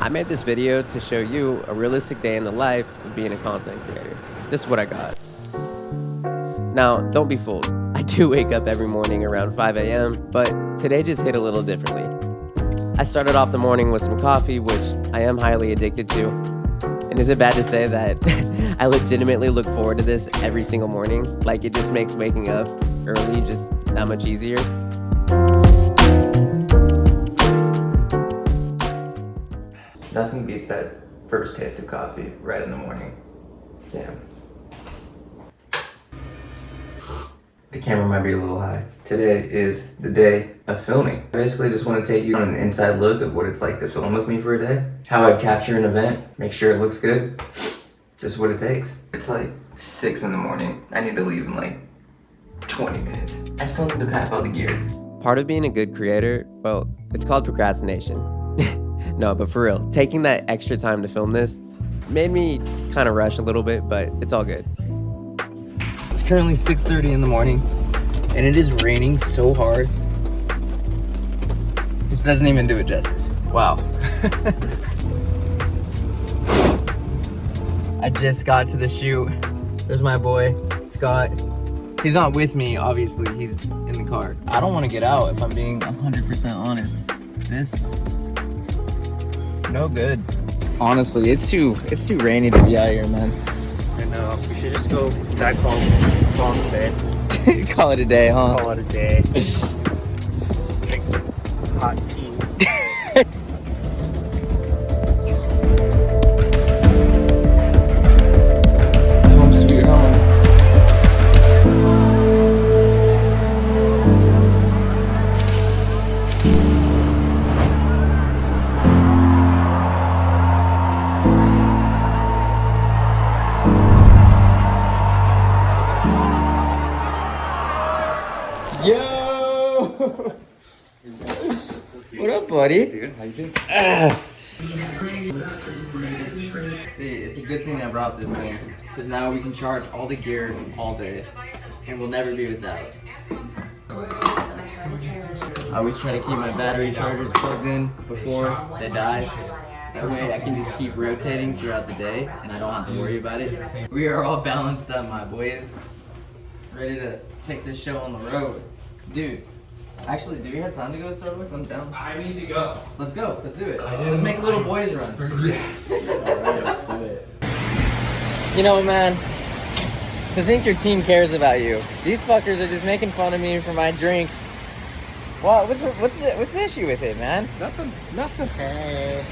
I made this video to show you a realistic day in the life of being a content creator. This is what I got. Now, don't be fooled. I do wake up every morning around 5 a.m., but today just hit a little differently. I started off the morning with some coffee, which I am highly addicted to. And is it bad to say that I legitimately look forward to this every single morning? Like, it just makes waking up early just that much easier. Nothing beats that first taste of coffee right in the morning. Damn. The camera might be a little high. Today is the day of filming. I basically just want to take you on an inside look of what it's like to film with me for a day. How I'd capture an event, make sure it looks good. Just what it takes. It's like 6 in the morning. I need to leave in like 20 minutes. I still need to pack all the gear. Part of being a good creator, well, it's called procrastination. No, but for real, taking that extra time to film this made me kind of rush a little bit, but it's all good. It's currently 6:30 in the morning, and it is raining so hard. This doesn't even do it justice. Wow. I just got to the shoot. There's my boy, Scott. He's not with me, obviously. He's in the car. I don't want to get out if I'm being 100% honest. This, no good. Honestly, it's too rainy to be out here, man. I know. We should just go back home, call it a day. Call it a day, huh? Call it a day. Drink some hot tea. Home sweet home. Yo! What up, buddy? Dude, how you doing? See, it's a good thing I brought this thing, because now we can charge all the gear all day, and we'll never be without. I always try to keep my battery chargers plugged in before they die. That way I can just keep rotating throughout the day, and I don't have to worry about it. We are all balanced up, my boys. Ready to take this show on the road. Dude, actually, do we have time to go to Starbucks? I'm down. I need to go. Let's go. Let's do it. Let's make a little boys run. Yes. Alright, let's do it. You know, man, to think your team cares about you. These fuckers are just making fun of me for my drink. Well, what's the issue with it, man? Nothing. Hey.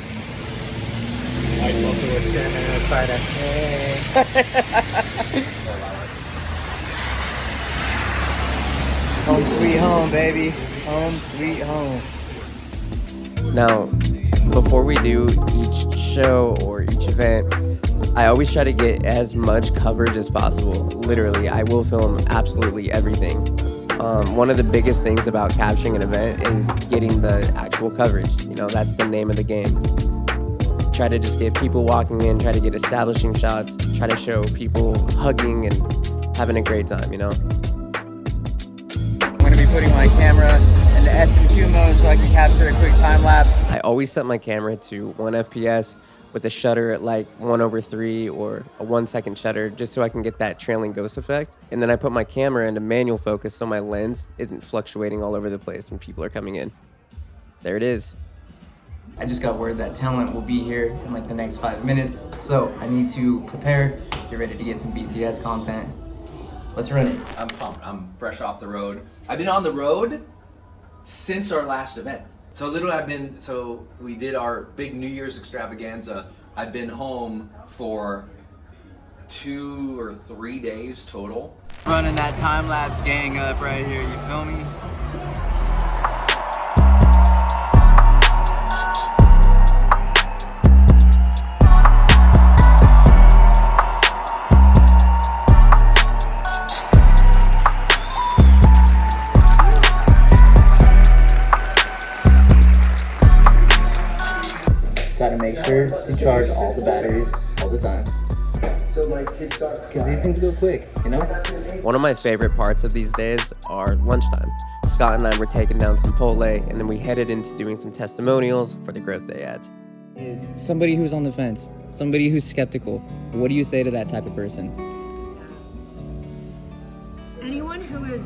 I'd love to watch Shannon outside of hey. Home sweet home, baby. Home sweet home. Now, before we do each show or each event, I always try to get as much coverage as possible. Literally, I will film absolutely everything. One of the biggest things about capturing an event is getting the actual coverage. You know, that's the name of the game. Try to just get people walking in, try to get establishing shots, try to show people hugging and having a great time, you know? I'm gonna be putting my camera into S&Q mode so I can capture a quick time lapse. I always set my camera to 1 FPS with a shutter at like 1/3 or a 1 second shutter just so I can get that trailing ghost effect. And then I put my camera into manual focus so my lens isn't fluctuating all over the place when people are coming in. There it is. I just got word that talent will be here in like the next 5 minutes, so I need to prepare, get ready to get some BTS content. Let's run it. I'm pumped. I'm fresh off the road. I've been on the road since our last event. So literally we did our big New Year's extravaganza. I've been home for 2 or 3 days total. Running that time lapse gang up right here, you feel me? Gotta make sure to charge all the batteries all the time. Because these things go quick, you know? One of my favorite parts of these days are lunchtime. Scott and I were taking down some Chipotle, and then we headed into doing some testimonials for the Growth Day ads. is somebody who's on the fence, somebody who's skeptical. What do you say to that type of person? Anyone who is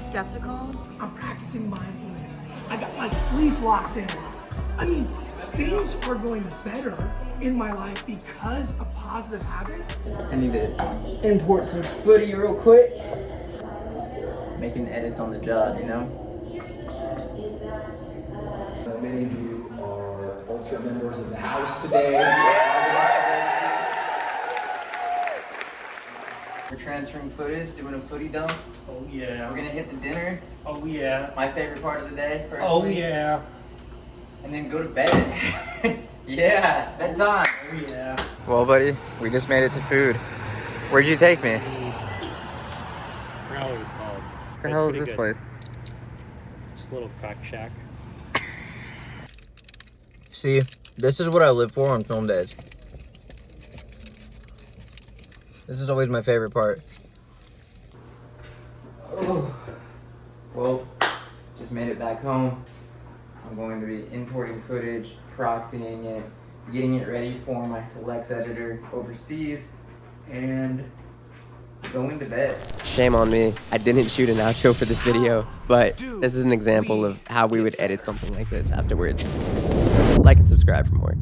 skeptical, I'm practicing mindfulness. I got my sleep locked in. I mean, things are going better in my life because of positive habits. I need to import some footy real quick. Making edits on the job, you know? Many of you are ultra members of the house today. We're transferring footage, doing a footy dump. Oh yeah. We're gonna hit the dinner, Oh yeah. my favorite part of the day, personally. Oh yeah. And then go to bed. Yeah, bedtime. Oh yeah. Well, buddy, we just made it to food. Where'd you take me? I forgot what it was called. What the hell is this place? Just a little crack shack. See, this is what I live for on film days. This is always my favorite part. Oh. Well, just made it back home. I'm going to be importing footage, proxying it, getting it ready for my Selects editor overseas, and going to bed. Shame on me. I didn't shoot an outro for this video, but this is an example of how we would edit something like this afterwards. Like and subscribe for more.